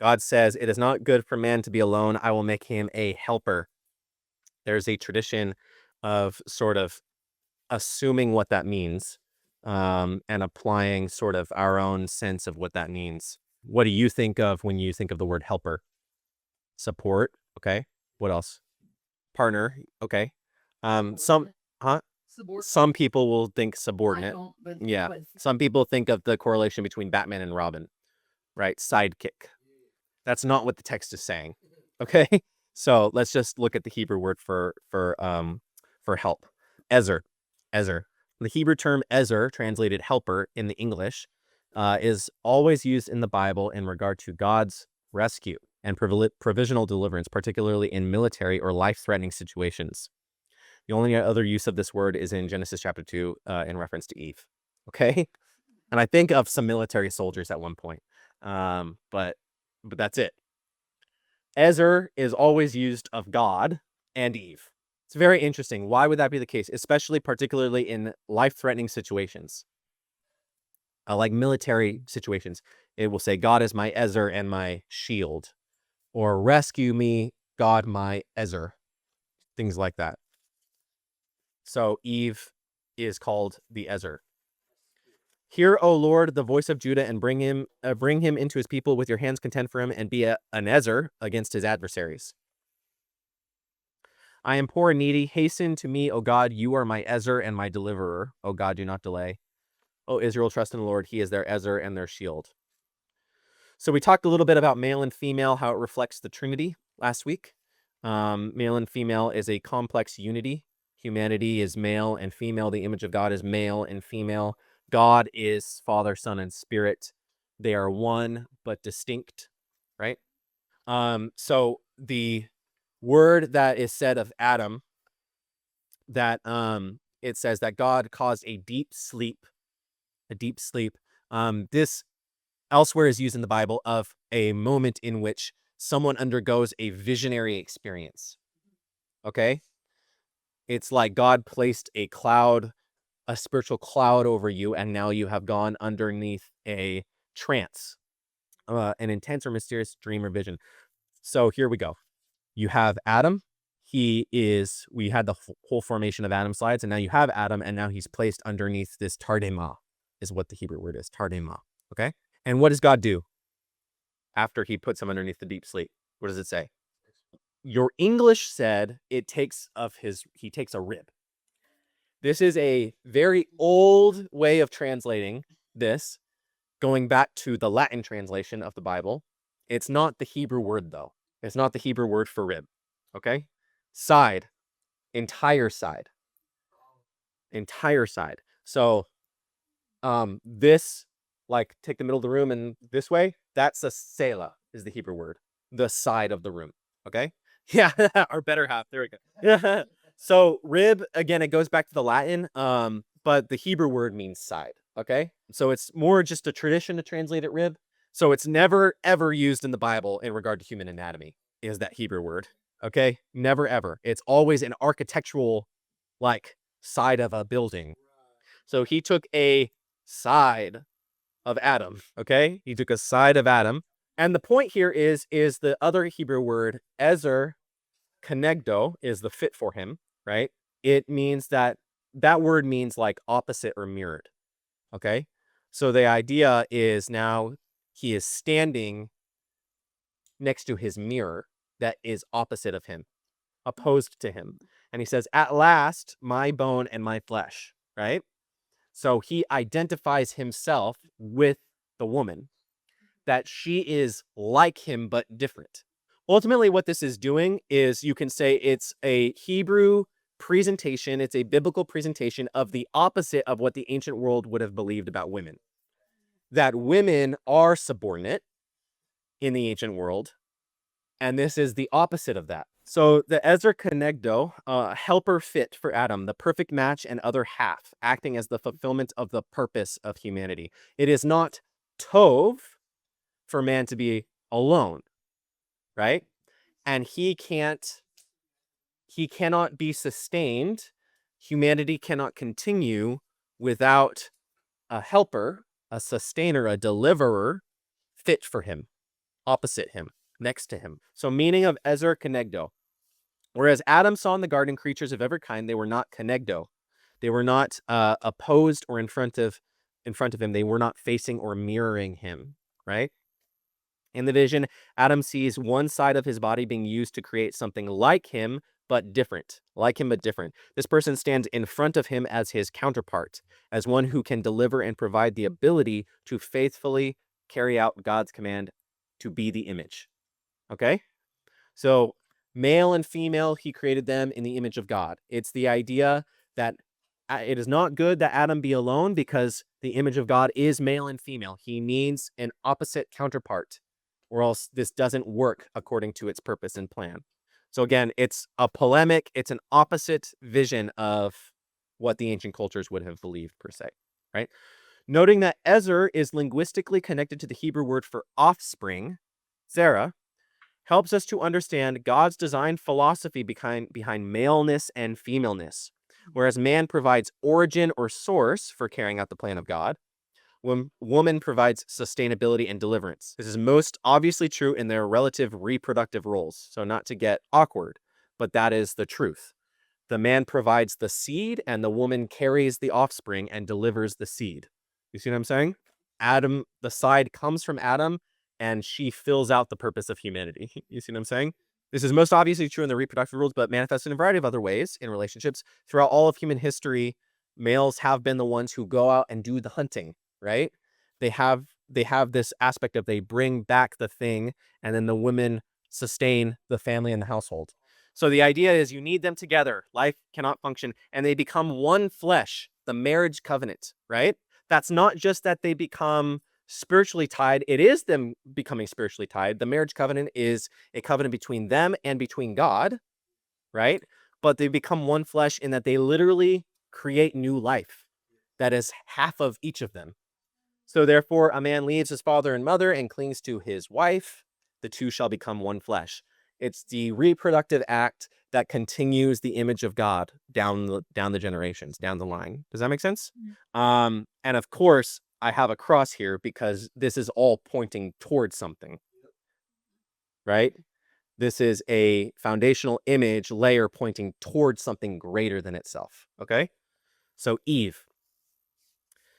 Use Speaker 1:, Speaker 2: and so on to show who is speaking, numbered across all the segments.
Speaker 1: God says, "It is not good for man to be alone. I will make him a helper." There's a tradition of sort of assuming what that means, and applying sort of our own sense of what that means. What do you think of when you think of the word helper? Support, okay. What else? Partner, okay. Some huh? Some people will think subordinate. Yeah. Some people think of the correlation between Batman and Robin, right? Sidekick. That's not what the text is saying. Okay? So let's just look at the Hebrew word for help. Ezer. Ezer. The Hebrew term ezer, translated helper in the English, is always used in the Bible in regard to God's rescue and provisional deliverance, particularly in military or life-threatening situations. The only other use of this word is in Genesis chapter 2, in reference to Eve. Okay? And I think of some military soldiers at one point. But that's it. Ezer is always used of God and Eve. It's very interesting. Why would that be the case? Especially particularly in life-threatening situations, like military situations. It will say, God is my Ezer and my shield, or rescue me, God, my Ezer. Things like that. So Eve is called the Ezer. Hear, O Lord, the voice of Judah, and bring him into his people with your hands. Contend for him, and be an Ezer against his adversaries. I am poor and needy. Hasten to me, O God. You are my Ezer and my deliverer. O God, do not delay. O Israel, trust in the Lord. He is their Ezer and their shield. So we talked a little bit about male and female, how it reflects the Trinity last week. Male and female is a complex unity. Humanity is male and female. The image of God is male and female. God is Father, Son, and Spirit. They are one but distinct, right? So the word that is said of Adam, that it says that God caused a deep sleep. This elsewhere is used in the Bible of a moment in which someone undergoes a visionary experience. Okay? It's like God placed a cloud, a spiritual cloud over you, and now you have gone underneath a trance, an intense or mysterious dream or vision. So here we go. You have Adam. We had the whole formation of Adam slides, and now you have Adam, and now he's placed underneath this tardema, is what the Hebrew word is, tardema. Okay? And what does God do after he puts him underneath the deep sleep? What does it say? Your English said he takes a rib. This is a very old way of translating this, going back to the Latin translation of the Bible. It's not the Hebrew word, though. It's not the Hebrew word for rib. Okay? Side. Entire side. Entire side. So, this, like, take the middle of the room and this way, that's a selah, is the Hebrew word. The side of the room. Okay? Yeah, our better half. There we go. So rib, again, it goes back to the Latin, but the Hebrew word means side. Okay? So it's more just a tradition to translate it rib. So it's never, ever used in the Bible in regard to human anatomy, is that Hebrew word. Okay? Never, ever. It's always an architectural, like, side of a building. So he took a side of Adam. Okay? He took a side of Adam. And the point here is the other Hebrew word, ezer, kenegdo, is the fit for him, right? It means that word means like opposite or mirrored. Okay? So the idea is now he is standing next to his mirror that is opposite of him, opposed to him. And he says, at last, my bone and my flesh, right? So he identifies himself with the woman, that she is like him but different. Ultimately, what this is doing is, you can say it's a Hebrew presentation, it's a biblical presentation of the opposite of what the ancient world would have believed about women. That women are subordinate in the ancient world, and this is the opposite of that. So the Ezer Kenegdo, helper fit for Adam, the perfect match and other half, acting as the fulfillment of the purpose of humanity. It is not Tov for man to be alone, right? And he cannot be sustained. Humanity cannot continue without a helper, a sustainer, a deliverer fit for him, opposite him, next to him. So meaning of Ezer Kenegdo. Whereas Adam saw in the garden creatures of every kind, they were not Kenegdo. They were not opposed or in front of him. They were not facing or mirroring him, right? In the vision, Adam sees one side of his body being used to create something like him, but different. Like him, but different. This person stands in front of him as his counterpart, as one who can deliver and provide the ability to faithfully carry out God's command to be the image. Okay? So, male and female, he created them in the image of God. It's the idea that it is not good that Adam be alone because the image of God is male and female. He needs an opposite counterpart, or else this doesn't work according to its purpose and plan. So again, it's a polemic, it's an opposite vision of what the ancient cultures would have believed per se, right? Noting that Ezer is linguistically connected to the Hebrew word for offspring, Zerah, helps us to understand God's design philosophy behind maleness and femaleness. Whereas man provides origin or source for carrying out the plan of God, woman provides sustainability and deliverance. This is most obviously true in their relative reproductive roles. So not to get awkward, but that is the truth. The man provides the seed and the woman carries the offspring and delivers the seed. You see what I'm saying? Adam, the side comes from Adam and she fills out the purpose of humanity. You see what I'm saying? This is most obviously true in the reproductive rules, but manifests in a variety of other ways in relationships. Throughout all of human history, males have been the ones who go out and do the hunting, right? They have this aspect of they bring back the thing, and then the women sustain the family and the household. So the idea is you need them together. Life cannot function, and they become one flesh, the marriage covenant, right? That's not just that they become spiritually tied. It is them becoming spiritually tied. The marriage covenant is a covenant between them and between God, right? But they become one flesh in that they literally create new life that is half of each of them. So therefore, a man leaves his father and mother and clings to his wife. The two shall become one flesh. It's the reproductive act that continues the image of God down the generations, down the line. Does that make sense? And of course, I have a cross here because this is all pointing towards something, right? This is a foundational image layer pointing towards something greater than itself, okay? So Eve,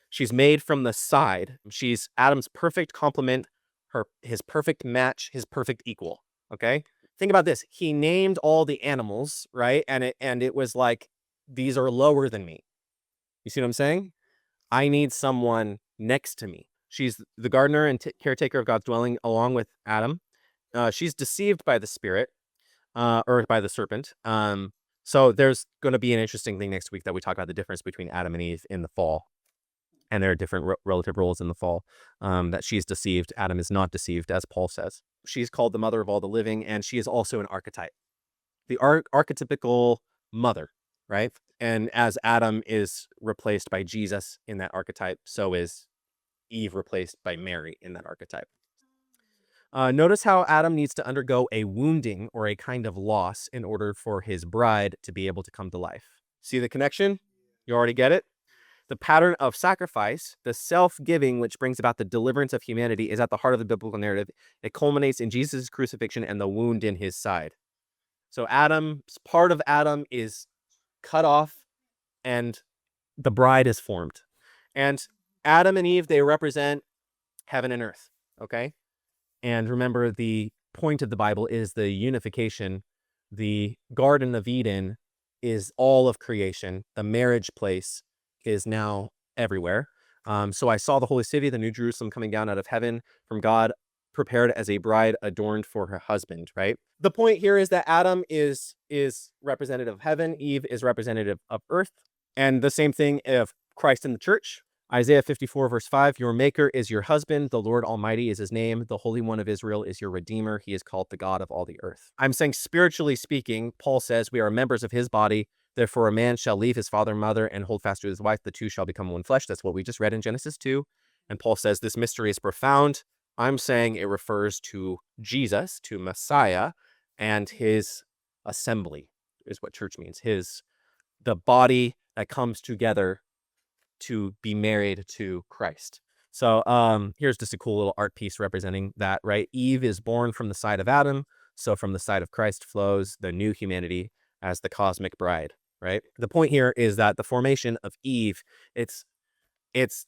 Speaker 1: she's made from the side. She's Adam's perfect complement, his perfect match, his perfect equal, okay? Think about this. He named all the animals, right? And it was like, these are lower than me. You see what I'm saying? I need someone next to me. She's the gardener and caretaker of God's dwelling along with Adam. She's deceived by the spirit, or by the serpent. So there's going to be an interesting thing next week that we talk about the difference between Adam and Eve in the fall. And there are different relative roles in the fall, that she's deceived. Adam is not deceived, as Paul says. She's called the mother of all the living, and she is also an archetype. The archetypical mother, right? And as Adam is replaced by Jesus in that archetype, so is Eve replaced by Mary in that archetype. Notice how Adam needs to undergo a wounding or a kind of loss in order for his bride to be able to come to life. See the connection? You already get it? The pattern of sacrifice, the self-giving, which brings about the deliverance of humanity, is at the heart of the biblical narrative. It culminates in Jesus' crucifixion and the wound in his side. So part of Adam is cut off and the bride is formed. And Adam and Eve, they represent heaven and earth, okay? And remember, the point of the Bible is the unification. The Garden of Eden is all of creation. The marriage place is now everywhere. So I saw the holy city, the New Jerusalem, coming down out of heaven from God, prepared as a bride adorned for her husband, right? The point here is that Adam is representative of heaven, Eve is representative of earth, and the same thing of Christ in the church. Isaiah 54 verse 5, your maker is your husband, the Lord Almighty is his name, the Holy One of Israel is your Redeemer, he is called the God of all the earth. I'm saying, spiritually speaking, Paul says we are members of his body, therefore a man shall leave his father and mother and hold fast to his wife, the two shall become one flesh. That's what we just read in Genesis 2. And Paul says this mystery is profound. I'm saying it refers to Jesus, to Messiah, and his assembly is what church means. The body that comes together to be married to Christ. So here's just a cool little art piece representing that, right? Eve is born from the side of Adam. So from the side of Christ flows the new humanity as the cosmic bride, right? The point here is that the formation of Eve, it's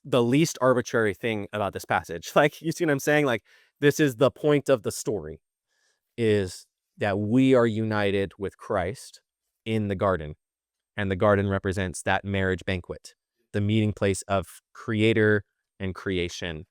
Speaker 1: the least arbitrary thing about this passage. Like, you see what I'm saying? Like, this is the point of the story, is that we are united with Christ in the garden. And the garden represents that marriage banquet, the meeting place of creator and creation